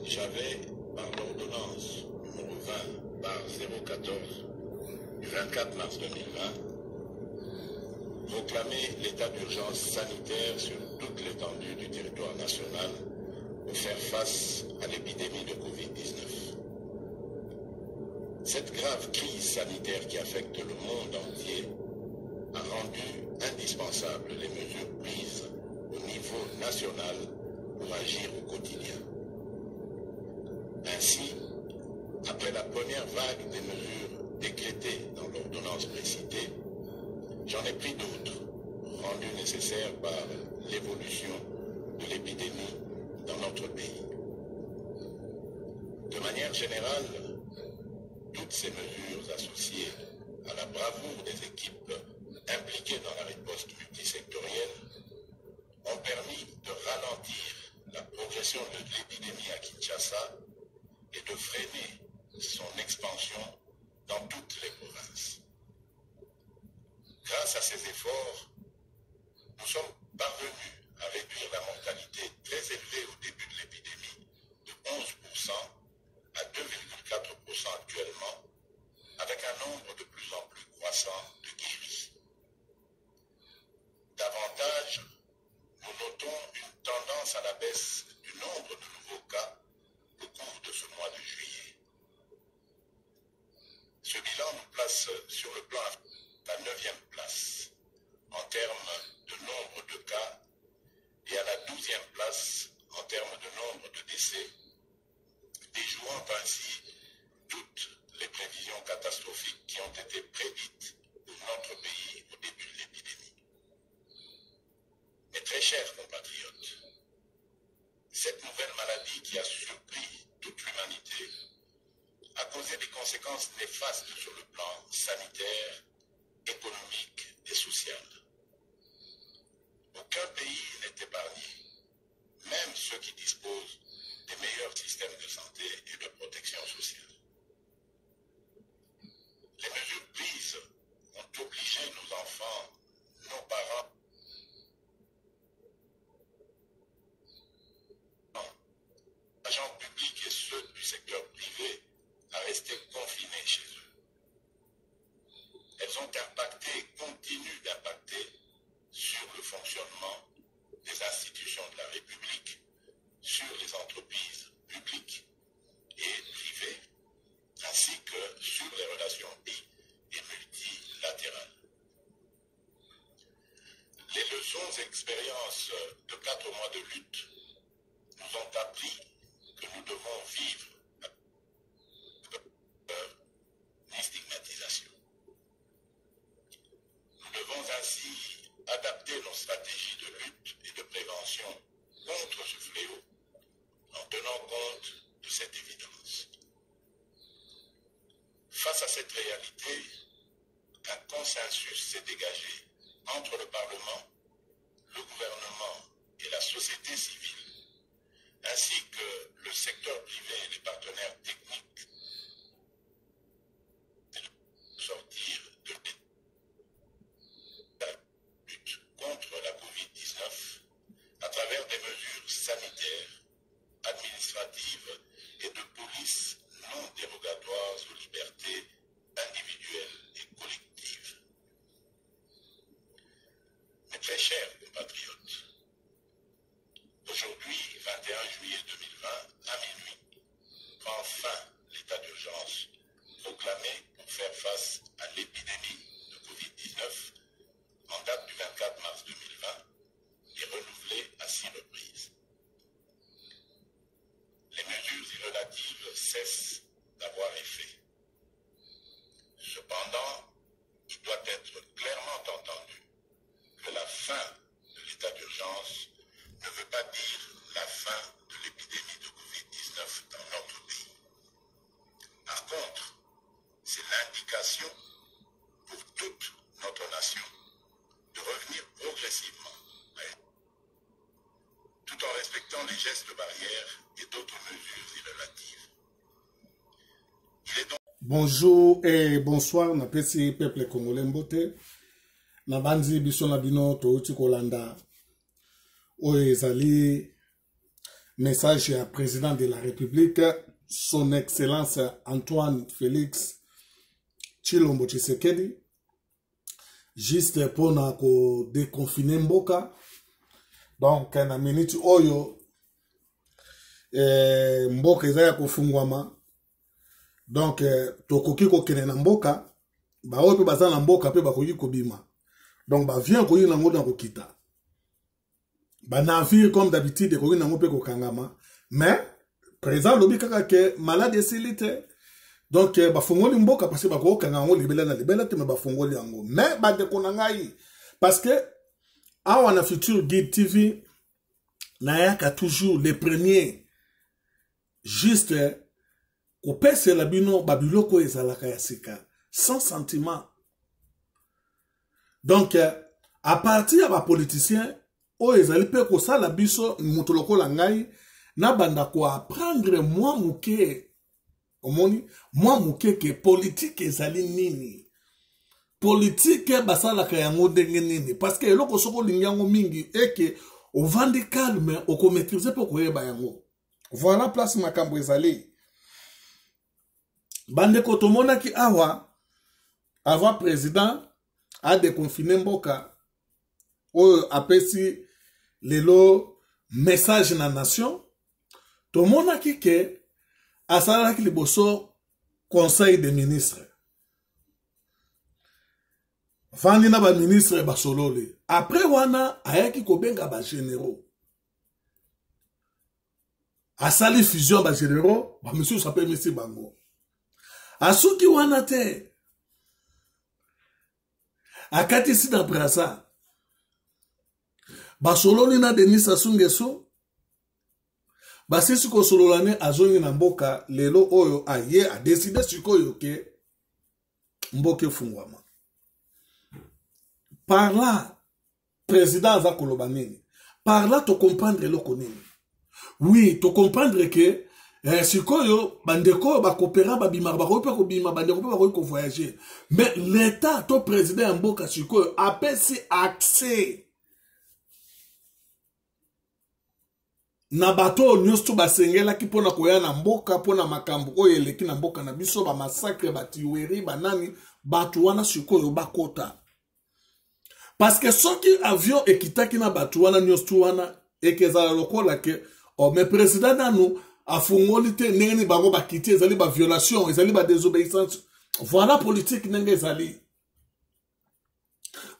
j'avais, par l'ordonnance numéro 20/014 du 24 mars 2020, proclamé l'état d'urgence sanitaire sur toute l'étendue du territoire national pour faire face à l'épidémie de Covid-19. Cette grave crise sanitaire qui affecte le monde entier a rendu indispensables les mesures prises au niveau national pour agir au quotidien. Ainsi, après la première vague des mesures décrétées dans l'ordonnance précitée, j'en ai pris d'autres, rendues nécessaires par l'évolution de l'épidémie dans notre pays. De manière générale, toutes ces mesures associées à la bravoure des équipes impliquées dans la riposte multisectorielle ont permis de ralentir la progression de l'épidémie à Kinshasa et de freiner son expansion dans toutes les provinces. Grâce à ces efforts, nous sommes parvenus à réduire la mortalité très élevée au début de l'épidémie de 11% à 2,4% actuellement, avec un nombre de plus en plus croissant de guéris. Davantage, nous notons une tendance à la baisse du nombre de nouveaux cas au cours de ce mois de juillet. Ce bilan nous place sur le plan à la 9e place en termes de nombre de cas et à la 12e place en termes de nombre de décès, déjouant ainsi toutes les prévisions catastrophiques qui ont été prédites pour notre pays au début de l'épidémie. Mes très chers compatriotes, cette nouvelle maladie qui a surpris toute l'humanité a causé des conséquences néfastes sur le plan sanitaire, économique et social. Aucun pays n'est épargné, même ceux qui disposent des meilleurs systèmes de santé et de protection sociale. Les mesures prises ont obligé nos enfants, nos parents, agents publics et ceux du secteur privé à rester confinés chez eux. Elles ont impacté et continuent d'impacter sur le fonctionnement des institutions de la République, sur les entreprises publiques et privées, ainsi que sur les relations bi- et multilatérales. Les leçons et expériences de 4 mois de lutte nous ont appris que nous devons vivre ni stigmatisation. Nous devons ainsi adapter nos stratégies de lutte et de prévention contre ce fléau en tenant compte de cette évidence. Face à cette réalité, un consensus s'est dégagé entre le Parlement, le gouvernement et la société civile, ainsi que le secteur privé et les partenaires techniques, de sortir de la lutte contre la Covid-19 à travers des mesures sanitaires, administratives et de police non dérogatoires aux libertés individuelles et collectives. Mes très chers compatriotes, aujourd'hui, 21 juillet 2020, à minuit, prend fin l'état d'urgence proclamé pour faire face à l'épidémie de Covid-19 en date du 24 mars 2020 et renouvelé à 6 reprises. Les mesures irrelatives cessent d'avoir effet. Cependant, il doit être clairement entendu que la fin de l'état d'urgence ne veut pas dire la fin de l'épidémie de Covid-19 dans notre pays. Par contre, c'est l'indication pour toute notre nation de revenir progressivement, tout en respectant les gestes barrières et d'autres mesures irrelatives. Il est donc... Bonjour et bonsoir, na pesi peuple congolais mbote. Na banzi biso na bino touti kolanda. Oyo ezali message à président de la République, son excellence Antoine Félix Tshilombo Tshisekedi, juste pour déconfiner Mboka. Donc, na minute oyo, Mboka ezaya kufungwama. Donc, tokoki kokene na Mboka, ba oyo pe baza na Mboka pe bakoki kobima. Donc, ba vient koyi na ngo na kokita. Ba navire comme d'habitude koyi na ngo pe kokangama. Mais, président lobi kaka ke malade esilite. Donc, bafongoli Mboka parce que bakokanga ngo libela na libela te me bafongoli yango. Mais, bandeko na ngai, parce que, awa na Futur Guide TV, nayaka toujours les premiers, juste, kopese la bino babiloko ezalaka ya sika, sans sentiment. Donc, à partir ya ba politicien, o ezali pe ko sala biso mutoloko la ngai, na banda ko apprendre moi muke, omoni, moi muke ke politique ezali nini. Politique basalaka yango ndenge nini. Parce que eloko soko lingango mingi eke o vandi calme, o ko maîtriser po koyeba yango. Voilà place makambo ezali. Bande kotomona ki awa, avant président, a déconfiné Mboka, ou apesi lelo message na nation, tomona ki ke, asala ki liboso conseil des ministres. Vandi na ba ministre basolole. Après wana, ayaki kobenga ba généraux. Asali fusion ba généraux, ba monsieur s'appelle Messi Bango. Asuki wana te. Akati si na brasa. Basololi na Denis Sassou Nguesso. Basisi ko sololane azongi na Mboka lelo oyo aye a décidé sikoyo ke Mboka fungwama. Par là, président aza koloba nini. Par là, to comprendre loko nini. Oui, to comprendre que sikoyo bandeko ba coopéra ba bima ba ko pe ko bima bandeko pe ba ko voyager. Mais l'état to président Mboka sikoyo apesi accès na bato nyusto basengela ki pona koya na Mboka pona makambo oyo eleki na Mboka na biso ba massacre ba tiweri ba nani batu wana sikoyo bakota. Parce que ceux qui avion ekitaki na batu wana nyusto wana ekezala lokola ke o me président nanu afungoli te neni bango bakiti ezali ba violation ezali ba désobéissance. Voilà politique nenge ezali.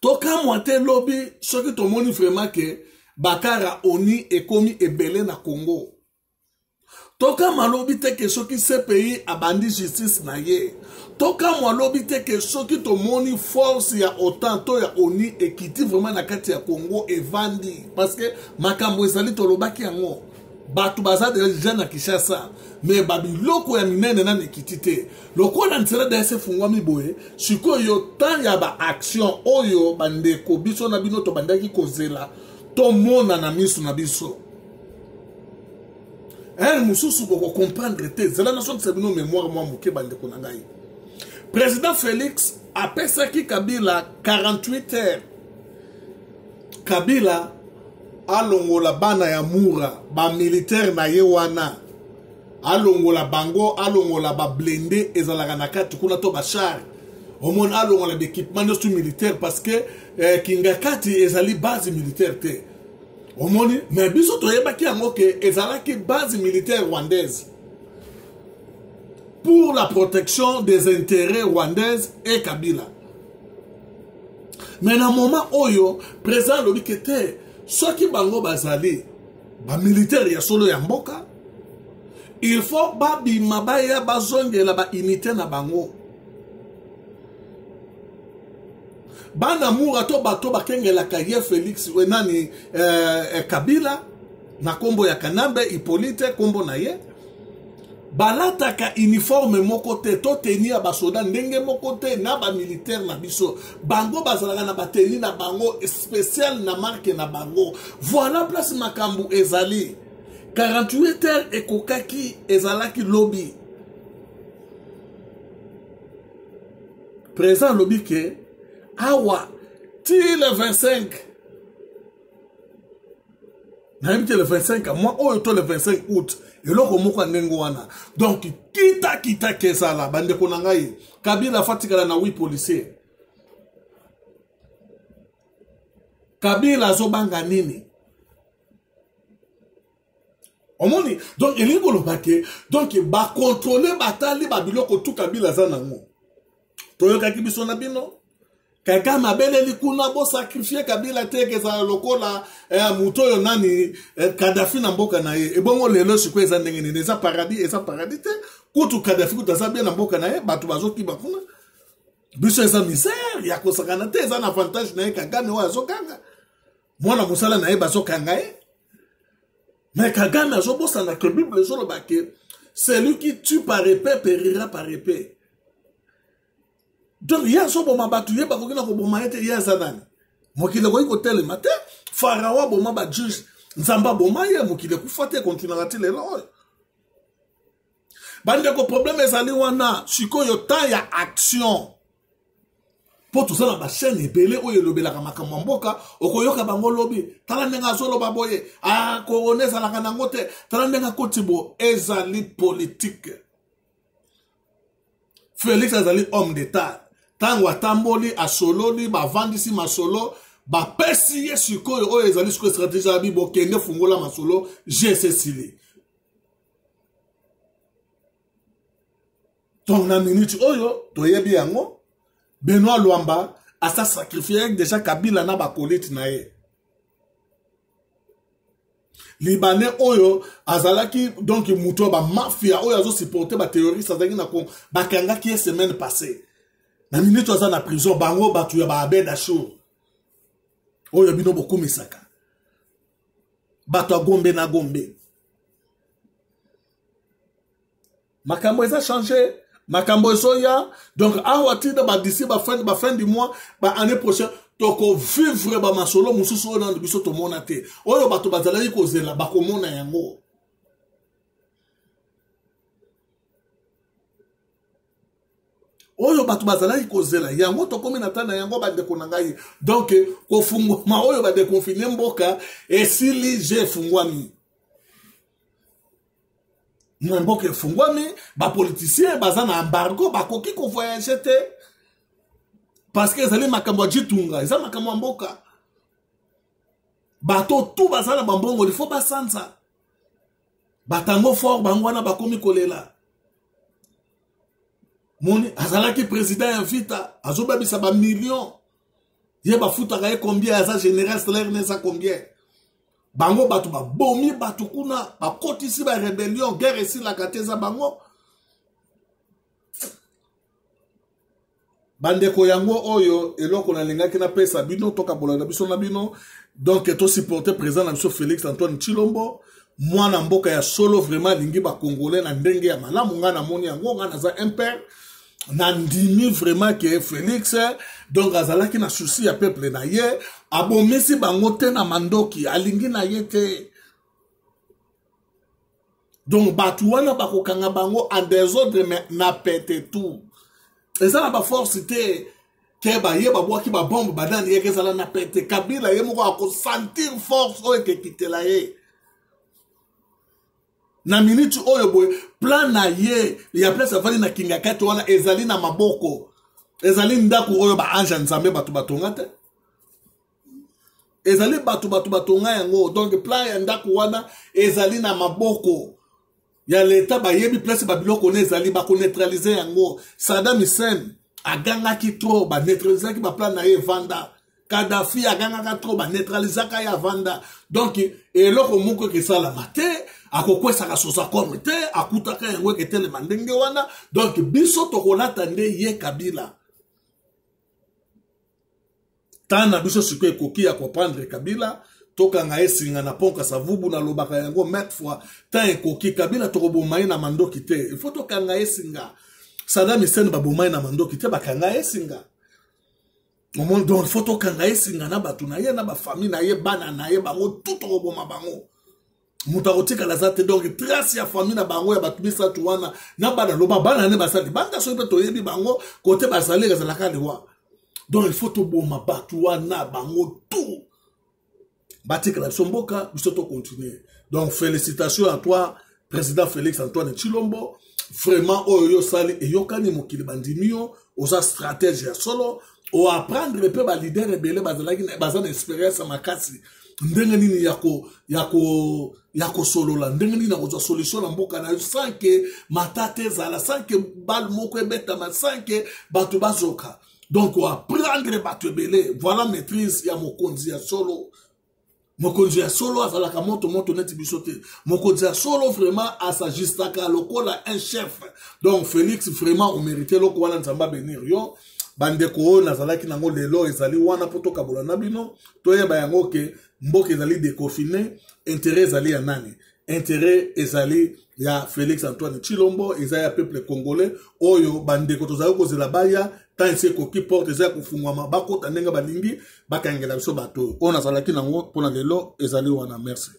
Toka mwate lobby ceux qui tomoni vraiment que Bakara oni ekomi ebele na Congo. Toka malobi te ke soki CPI abandi justice na ye. Toka malobi te ke soki tomoni force ya OTAN to ya oni ekiti vraiment na kati ya Congo evandi. Parce que makambo ezali tolobaki yango. Batu baza deja na Kinshasa. Mais babiloko ya minene na ekiti te. Loko na ntsela da ese fungwami boye. Sikoyo tan ya ba action oyo bandeko biso na bino to bandaki kozela. To mona na miso na biso. Mususu boko comprendre te. Zela nation tsebino mémoire moi muke bandeko na ngai. Président Félix a pesaki Kabila 48 heures. Kabila alongola bana ya mura ba militaire na ye wana. Alongola bango, alongola ba blindé ezalaka na kati kuna to ba char. Omon alongola d'équipement de militaire parce que Kingakati ezali base militaire te. Omoni mais biso toyebaki yango ke ezalaki base militaire rwandaise pour la protection des intérêts rwandaises et Kabila. Mais na moment oyo président lobi kete soki bango bazali ba militaire ya solo ya Mboka il faut ba bima baya bazongela ba unité na bango. Bana mura to bato bakengela kaye Félix wenani Kabila na kombo ya Kanambe Hippolyte kombo na ye balataka uniforme moko te to teni ya basoda ndenge moko te na ba militaire na biso bango bazalaka na bateni na bango spécial na marque na bango. Voilà place makambu ezali 48 heures ekokaki ezalaki lobby présent lobby ke awa ti le 25 le 25 moi oyo le 25 août eloko moko ndengo wana donc kita kesa la bande konangai Kabila fatikala na 8 policiers Kabila zobanga nini omoni donc elingo lobake donc ba contrôler batali ba biloko tout Kabila za nango toyoka kibiso na bino Kagame abeleli kuna bo sacrifier Kabila teke za lokola mutoyo nani Kadhafi na mboka na ye ebongo lelo sikwe eza ndenge nini eza paradis te kutu Kadhafi kutaza bien na mboka na ye batu bazoki bakuna biso eza misère ya kosakana te eza na avantage na ye Kagame wa azokanga mwana musala na ye bazokanga ye mais Kagame azobosana que Bible ezoloba ke celui qui tue par épée périra par épée. Donc, il y a un bon mabat, il y a un bon mabat, il y a un zanani. Mokile ko iko tele mate, Pharaon bon mabat juge, Nzamba bon maye, mokile ku fate continuera til elo. Bande ko problème ezali wana, siko yo temps ya action. Po tout ça na ba chaîne ebele oyo lobelaka makambo mboka, okoyoka bango lobi, tala ndenga zolo baboye, koroneza la kana ngote, tala ndenga kotibo ezali politique. Félix azali homme d'état. Tango atamboli asololi bavandisi masolo bapesi ye sikoyo oyo ezali sikoyo stratégie ya bibo kende fungola masolo GSSili. Donc na minute oyo toyebi yango Benoît Luamba asa sacrifié déjà Kabila na bakolite na ye. Libanais oyo azalaki donc muto ba mafia oyo azo supporter ba terroriste azaki na ko bakanga ki semaine passée. Na minute oza na prison bango batu ya ba Abed Ashur. Oyo bino boku misaka. Batu Gombe na Gombe. Makambo eza changé, makambo ezoya donc awa tida ba d'ici ba fin du mois ba année prochaine toko vivre ba masolo mususu oyo na biso to mona te. Oyo batu bazalaki kozela ba komona yango. Oyo batu bazalaki kozela yango to komi na tana yango ba ndeko na ngai. Donc ko fungwa oyo ba de confiner mboka esili je fungwami. Mboka fungwami ba politicien bazana embargo ba koki ko voyager te. Parce que ezali makambo jitunga, ezali makambo mboka. Bato tout bazala bambongo, il faut basanza. Batango fort bangwana bakomi kolela. Moni azalaki président invita, azobabisa ba millions. Ye ba futaka ye combien aza général salaire neza combien. Bango batu ba bomi batu kuna, ba kotisi ba rébellion, guerre ici la kateza bango. Bandeko yango oyo eloko na lingaki na pesa bino toka bolanda biso na bino donc to supporter président na biso Félix Antoine Tshilombo mwana mboka ya solo vraiment lingi ba congolais na ndenge ya malamu nga na moni yango nga na za impère na ndimi vraiment que Félix donc azalaki na souci ya peuple na ye abomisi bango te na mandoki alingi na ye te donc batu wana bakokanga bango en désordre mais na pète tout. Et ça n'a pas force te keba ye babwa ki ba bombe badani ye kezala na pete Kabila ye moko ako sentir force oyo ke kitela ye na minute oyo boy plan na ye ya place avali na kinga kati wana ezali na maboko ezali ndako oyo ba anja nzambe batu batonga te ezali batu batonga yango donc plan ya ndako wana ezali na maboko ya l'État ba yebi place ba biloko nezali ba ko neutraliser yango Saddam Hussein aganga ki trop ba neutraliser ki ba plan na ye vanda Kadhafi aganga ka trop ba neutraliser ka ya vanda donc eloko moko ke sala mate akokwesa ka sosa comme te akutaka yango ke tele mandenge wana donc biso to kolata nde ye Kabila tana biso siko ekoki ya comprendre Kabila toka nga esinga na ponka savubu na lobaka yango met fois ta ekoki Kabila tokobomai na mandoki te il faut toka nga esinga Saddam Hussein babomai na mandoki te bakanga esinga au monde donc il faut toka nga esinga na batu na ye na ba famille na ye bana na ye bango tout tokoboma bango mutakotika la zate donc trace ya famille na bango ya batu bisa tuwana na bana loba bana ne basali banda so pe toyebi bango côté basali rezalaka lewa donc il faut toboma batu wana bango tout. batika la somboka biso to continuer. Donc félicitations à toi président Félix Antoine Tshilombo, vraiment oyo sali e yokani mokili bandimio oza stratégie solo o apprendre pe ba leader rebelle bazana expérience makasi ndenge nini yako solola ndenge nini na solution na mboka na sans que matate zala sans que bal moko ebeta ma sans que batu bazoka. Donc o apprendre batu rebelle, voilà maîtrise ya mokonzi ya solo. Mokonzi ya solo azalaka moto neti bisote. Mokonzi ya solo vraiment asajistaka lokola un chef. Donc Félix vraiment on mérite loko wana nzamba benir yo. Bandeko nazalaki nango lelo ezali wana poto kabola na bino. Toyeba yango ke mboka ezali déconfiné, intérêt ezali ya nani? Intérêt ezali ya Félix Antoine Tshilombo, ezali ya peuple congolais oyo bandeko tozali kozela baya tant ese koki porte ezali kofungwama bakota ndenge balingi bakangela biso bato. Ona zalaki nango pona lelo ezali wana. Merci.